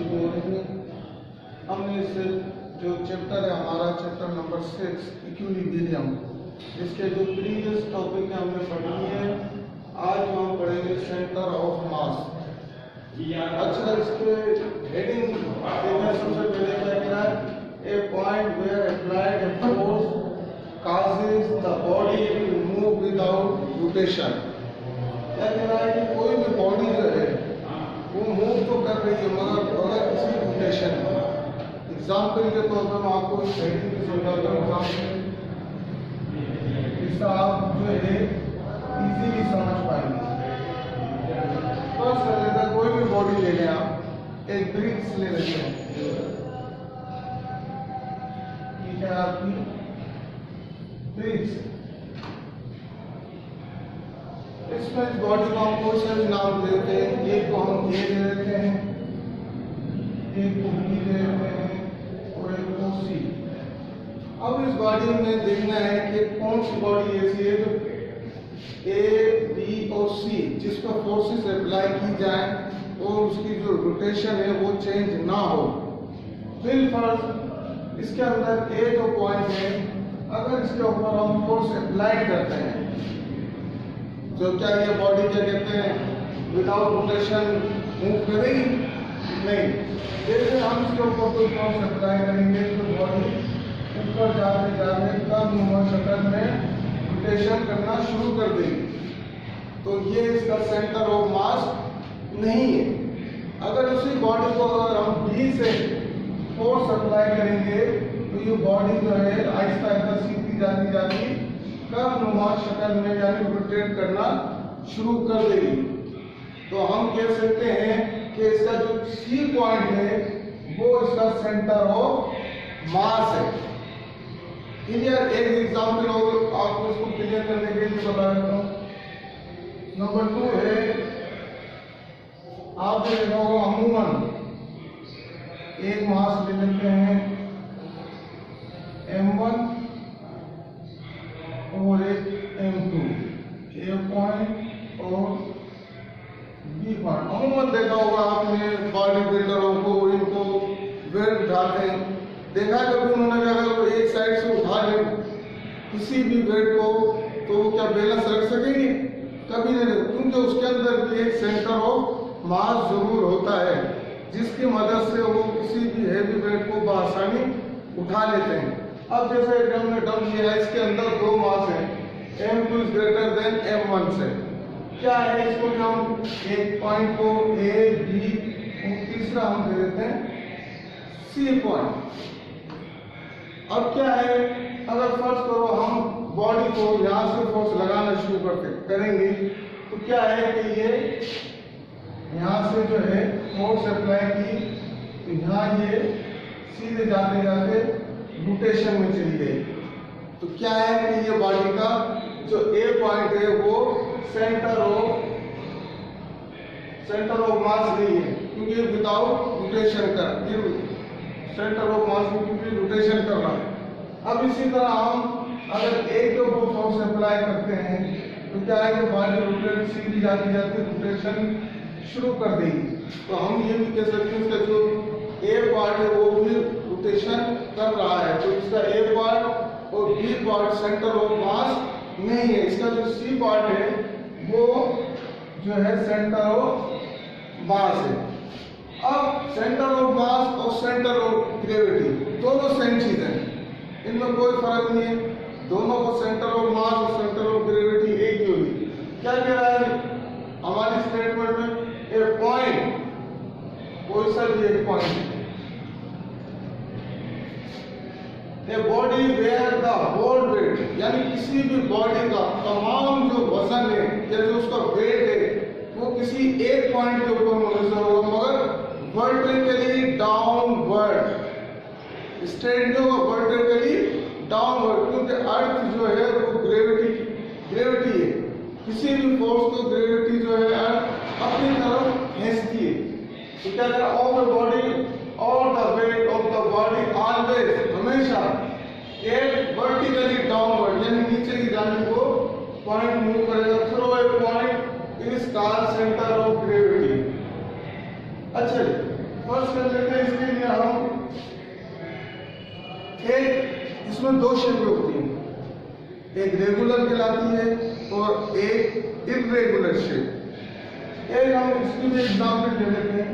शुरू हो रही है। हमने इस जो चैप्टर है हमारा चैप्टर नंबर 6 इक्विलिब्रियम, इसके जो प्रीवियस टॉपिक है हमने पढ़ी है। आज हम पढ़ेंगे सेंटर ऑफ मास। अच्छा, इसके हेडिंग देखना सबसे पहले क्या कह रहा है, a point where applied a force causes the body to move without rotation। क्या कह रहा है कि कोई भी बॉडी जो है वो मूव तो कर रही है मगर बगैर किसी रोटेशन। एग्जाम्पल के तौर पर मैं आपको इस हेडिंग की समझाता हूँ। एग्जाम्पल इसका आप जो है इजीली समझ पाएंगे। फर्स्ट कर लेते हैं, कोई भी बॉडी ले लें आप, एक ब्रिक्स ले लेते हैं, ठीक है आपकी ब्रिक्स। इसमें बॉडी को हम कोई सा भी नाम देते हैं, एक को हम ए दे देते हैं, एक को बी दे देते हैं और एक को सी। अब इस बॉडी में देखना है कि कौन सी बॉडी ऐसी है जो ए बी और सी जिस पर फोर्सेस अप्लाई की जाए और उसकी जो रोटेशन है वो चेंज ना हो। फिर फर्स्ट इसके अंदर ए जो पॉइंट है, अगर इसके ऊपर हम फोर्स अप्लाई करते हैं तो क्या ये बॉडी क्या कहते हैं विदाउट रोटेशन मूव करेगी? नहीं। जैसे हम इसके ऊपर कोई फोर्स अप्लाई करेंगे तो बॉडी ऊपर जाते जाते कर्व शक्ल में रोटेशन करना शुरू कर देगी। तो ये इसका सेंटर ऑफ मास नहीं है। अगर उसी बॉडी को अगर हम बी से फोर्स अप्लाई करेंगे तो ये बॉडी जो है आहिस्ता आहिस्ता सीधी जाती जाती कर्व शक्ल में यानी रोटेट करना शुरू कर देगी। तो हम कह सकते हैं कि इसका जो सी पॉइंट है वो इसका सेंटर ऑफ मास है। क्लियर? एक एग्जाम्पल और आपको इसको क्लियर करने के लिए बता देता हूँ। नंबर 2 है, आपने देखा होगा अमूमन एक मास ले लेते हैं m1 और एक m2, ए पॉइंट और बी पॉइंट। अमूमन देखा होगा आपने बॉडी बिल्डरों को, इनको वेट उठाते हैं, देखा कभी उन्होंने अगर वो एक साइड से उठा ले किसी भी वेट को तो वो क्या बैलेंस रख सकेंगे? कभी नहीं, क्योंकि उसके अंदर एक सेंटर ऑफ मास जरूर होता है जिसकी मदद से वो किसी भी हैवी वेट को बआसानी उठा लेते हैं। अब जैसे हमने डम लिया है, इसके अंदर 2 मास है, m2 is greater than m1 से। क्या है, इसको हम एक पॉइंट को ए बी और तीसरा हम दे देते हैं सी पॉइंट। अब क्या है, अगर फर्ज करो हम बॉडी को यहाँ से फोर्स लगाना शुरू करेंगे तो क्या है कि ये यहाँ से जो है फोर्स अप्लाई की तो यहाँ ये सीधे जाते जाते रोटेशन में चली गई। तो क्या है कि ये बॉडी का जो ए पॉइंट है वो सेंटर ऑफ मास नहीं है, क्योंकि विदाउट रोटेशन सेंटर ऑफ मास में क्योंकि रोटेशन कर रहा है। अब इसी तरह हम अगर एक के ऊपर फोर्स अप्लाई करते हैं तो क्या है कि बॉडी रोटेट सीधी जाती जाती रोटेशन शुरू कर देगी। तो हम ये भी कह सकते हैं इसका जो ए पार्ट है वो भी रोटेशन कर रहा है। तो इसका ए पार्ट और B part centre of mass नहीं है। इसका जो सी पार्ट है वो जो है सेंटर ऑफ मास है। अब सेंटर ऑफ मास और सेंटर ऑफ ग्रेविटी दोनों सेम चीज है, इनमें कोई फर्क नहीं है। दोनों को सेंटर ऑफ मास और सेंटर ऑफ ग्रेविटी एक ही होगी। क्या कह रहा है हमारी स्टेटमेंट में, ए पॉइंट, कोई सा भी एक point, a body where the whole weight, यानी किसी भी बॉडी का तमाम जो वजन है जैसे उसका वेट है वो किसी एक पॉइंट के ऊपर मुनहसर होगा, मगर वर्टिकली डाउनवर्ड, स्ट्रेट जो वर्टिकली डाउनवर्ड, क्योंकि अर्थ जो है वो ग्रेविटी है। किसी भी फोर्स को ग्रेविटी जो है अर्थ अपनी तरफ खींचती है। तो क्या करें, ऑफ द बॉडी और the weight of the body always, हमेशा एक वर्टिकली डाउनवर्ड यानी नीचे की जाने को पॉइंट मूव करेगा through a point is called centre of gravity. अच्छा, फर्स्ट कर लेते हैं। इसके लिए हम एक, इसमें दो शेपें होती हैं, एक रेगुलर कहलाती है और एक इर्रेगुलर शेप। एक हम इसकी भी एग्जाम्पल दे लेते हैं।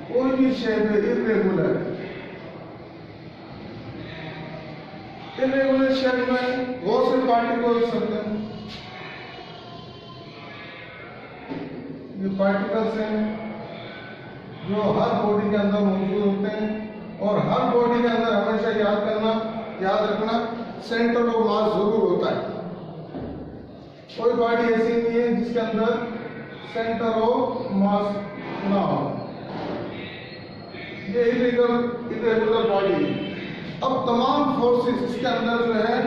कोई भी शेप है इर्रेगुलर, इर्रेगुलर शेप में बहुत से पार्टिकल्स होते हैं। ये पार्टिकल्स हैं जो हर बॉडी के अंदर मौजूद होते हैं और हर बॉडी के अंदर हमेशा याद रखना सेंटर ऑफ मास जरूर होता है। कोई बॉडी ऐसी नहीं है जिसके अंदर सेंटर ऑफ मास ना हो। ये इरेगुलर बॉडी है। अब तमाम फोर्सेस इसके अंदर जो है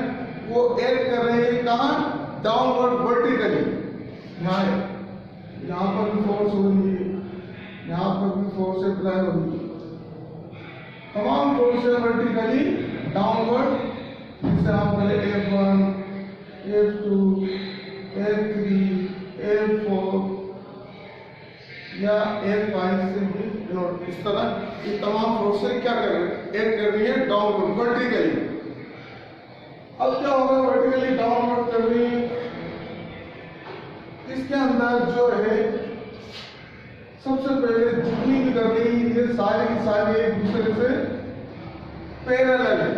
वो एक्ट कर रहे हैं कहाँ? Downward vertically. यहाँ पर भी फोर्स हो रही है, यहाँ पर भी फोर्स अप्लाई हो रही है। तमाम फोर्स वर्टिकली डाउनवर्ड, जिसे हम करें F1, F2, F3, F4 या F5 से भी इस तरह ये तमाम फोर्सेस क्या कर रही है? एक्ट कर रही है डाउनवर्ड वर्टिकली। अब क्या होगा? वर्टिकली डाउनवर्ड कर रही है, इसके अंदर जो है सबसे पहले जितनी भी कर रही है ये सारी की सारी एक दूसरे से पैरेलल है।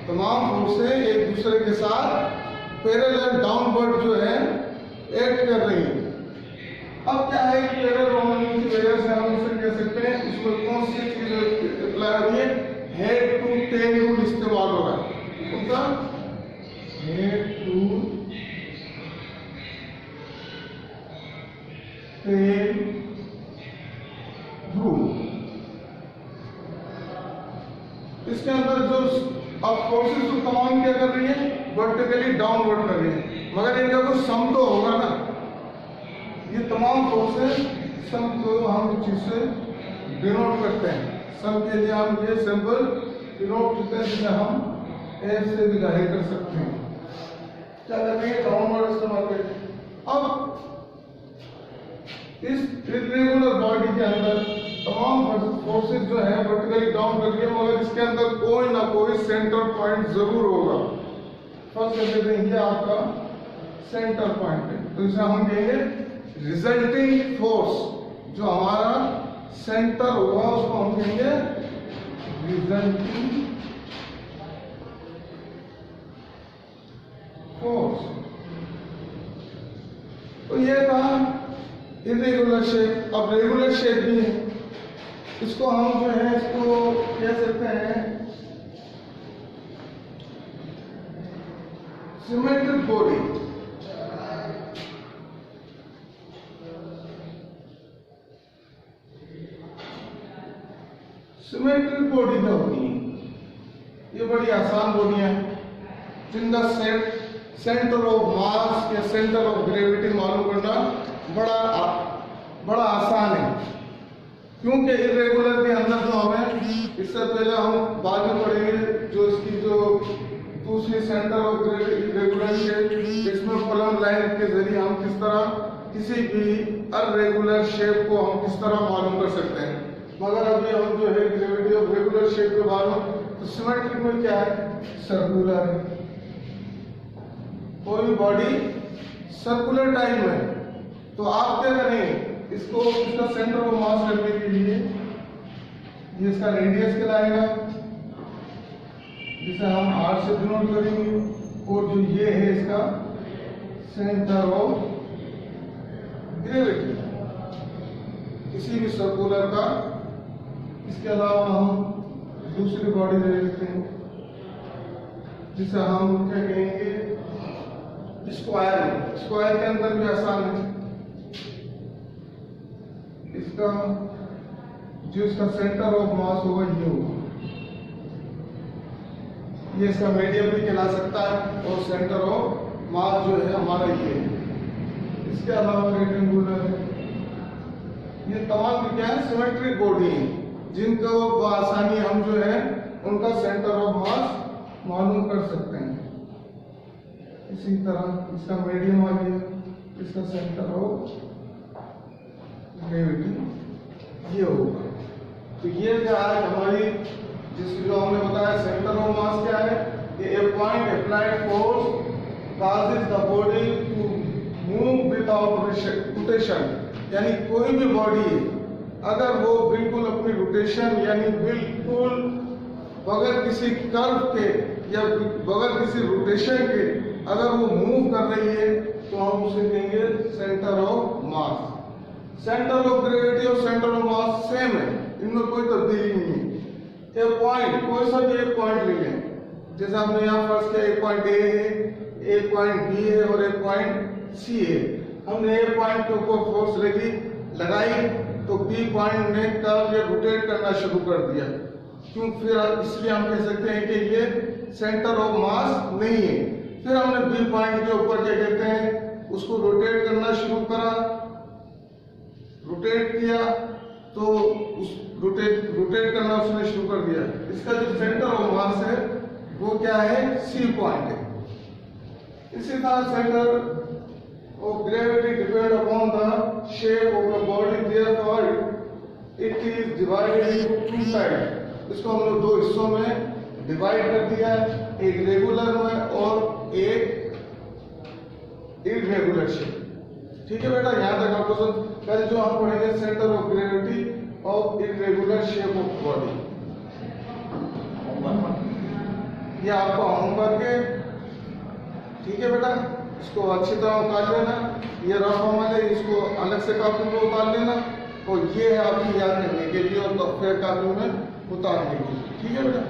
तमाम फोर्सेस एक दूसरे के साथ पैरेलल डाउनवर्ड जो है एक्ट कर रही है। अब क्या है, पैरेलल होने की वजह से हम इसे कह सकते हैं इसमें कौन सी चीज अप्लाई हो रही है? हेड टू टेल रूल इस्तेमाल हो रहा है। उनका हेड टू टेल रूल। इसके अंदर जो अब फोर्सेस तो तमाम क्या कर रही है? वर्टिकली डाउनवर्ड कर रही है, मगर इनका कुछ सम तो होगा ना। ये तमाम फोर्सेस सम को हम इस चीज से डिनोट करते हैं। सम के लिए हम ये सिंबल डिनोट करते हैं जिसे हम एफ से भी जाहिर कर सकते हैं। क्या कर रही है? डाउनवर्ड इस्तेमाल करते हैं। अब इस इरेगुलर बॉडी के अंदर तमाम फोर्सेस जो है वर्टिकली डाउन कर रही है, मगर इसके अंदर कोई ना कोई सेंटर पॉइंट जरूर होगा। फर्स्ट कहते हैं ये आपका सेंटर पॉइंट है, तो इसे हम कहेंगे रिजल्टिंग फोर्स। जो हमारा सेंटर होगा उसको हम कहेंगे रिजल्टिंग फोर्स। तो ये था इरेगुलर शेप। अब रेगुलर शेप भी है, इसको हम जो है इसको कह सकते हैं सिमेट्रिक बॉडी। सिमेट्रिक बॉडी क्या होती है? ये बड़ी आसान बॉडियां हैं जिनका सेंटर ऑफ मास या सेंटर ऑफ ग्रेविटी मालूम करना बड़ा आसान है, क्योंकि इरेगुलर के अंदर जो हमें इससे पहले हम बाद में पढ़ेंगे जो इसकी जो दूसरी centre of gravity regular shape, इसमें प्लम लाइन के जरिए हम किस तरह किसी भी अनरेगुलर शेप को हम किस तरह मालूम कर सकते हैं। मगर अभी हम जो है ग्रेविटी ऑफ रेगुलर शेप के मालूम, तो सिमेट्रिक में क्या है? सर्कुलर है। कोई बॉडी सर्कुलर टाइप है, तो आप क्या करेंगे? इसको इसका सेंटर ऑफ मास करने के लिए ये इसका रेडियस कहलाएगा, जिसे हम आर से डिनोट करेंगे, और जो ये है इसका सेंटर ऑफ ग्रेविटी किसी भी सर्कुलर का। इसके अलावा हम दूसरी बॉडी ले लेते हैं जिसे हम क्या कहेंगे? स्क्वायर। स्क्वायर के अंदर भी आसान है। इसका जो इसका सेंटर ऑफ मास होगा ये होगा, ये इसका मीडियम भी कहला सकता है, और सेंटर ऑफ मास जो है हमारा ये है। इसके अलावा रेक्टेंगुलर है। ये तमाम क्या है? सिमेट्रिक बॉडी है, जिनको आसानी हम जो है उनका सेंटर ऑफ मास मालूम कर सकते हैं। इसी तरह इसका मीडियम आ गया, इसका सेंटर ऑफ ग्रेविटी ये होगा। तो ये क्या है हमारी जो हमने बताया सेंटर ऑफ मास क्या है, ये a point applied force causes the body to move without rotation, यानी कोई भी बॉडी है अगर वो बिल्कुल अपनी रोटेशन यानी बिल्कुल बगैर किसी कर्व के या बगैर किसी रोटेशन के अगर वो मूव कर रही है तो हम उसे कहेंगे centre of mass. Centre of gravity और सेंटर ऑफ मास सेम है, इनमें कोई तब्दीली नहीं है। एक पॉइंट कोई सा भी एक पॉइंट ले लें, जैसे हमने यहाँ फर्स्ट किया एक पॉइंट ए है, एक पॉइंट बी है और एक पॉइंट सी है। हमने ए पॉइंट के ऊपर फोर्स लगाई तो बी पॉइंट ने कर्व या रोटेट करना शुरू कर दिया, क्यों फिर इसलिए हम कह सकते हैं कि ये सेंटर ऑफ मास नहीं है। फिर हमने बी पॉइंट के ऊपर क्या कहते हैं उसको रोटेट करना शुरू करा, रोटेट किया तो उस रोटेट करना उसने शुरू कर दिया। इसका जो सेंटर ऑफ मास है वो क्या है, सी पॉइंट है। इसी तरह centre of gravity depend upon the shape of the body, therefore it is divided into two side. इसको हम लोग दो हिस्सों में डिवाइड कर दिया है, एक रेगुलर में और एक इररेगुलर शेप। ठीक है बेटा, यहाँ तक आपको कल जो हम पढ़ेंगे centre of gravity of irregular shape of body, ये आपका होमवर्क है। ठीक है बेटा, इसको अच्छी तरह उतार लेना, ये रफ हमारे इसको अलग से कापी में उतार लेना और ये है आपकी याद करने के लिए और फिर कापी में उतारने के लिए। ठीक है बेटा।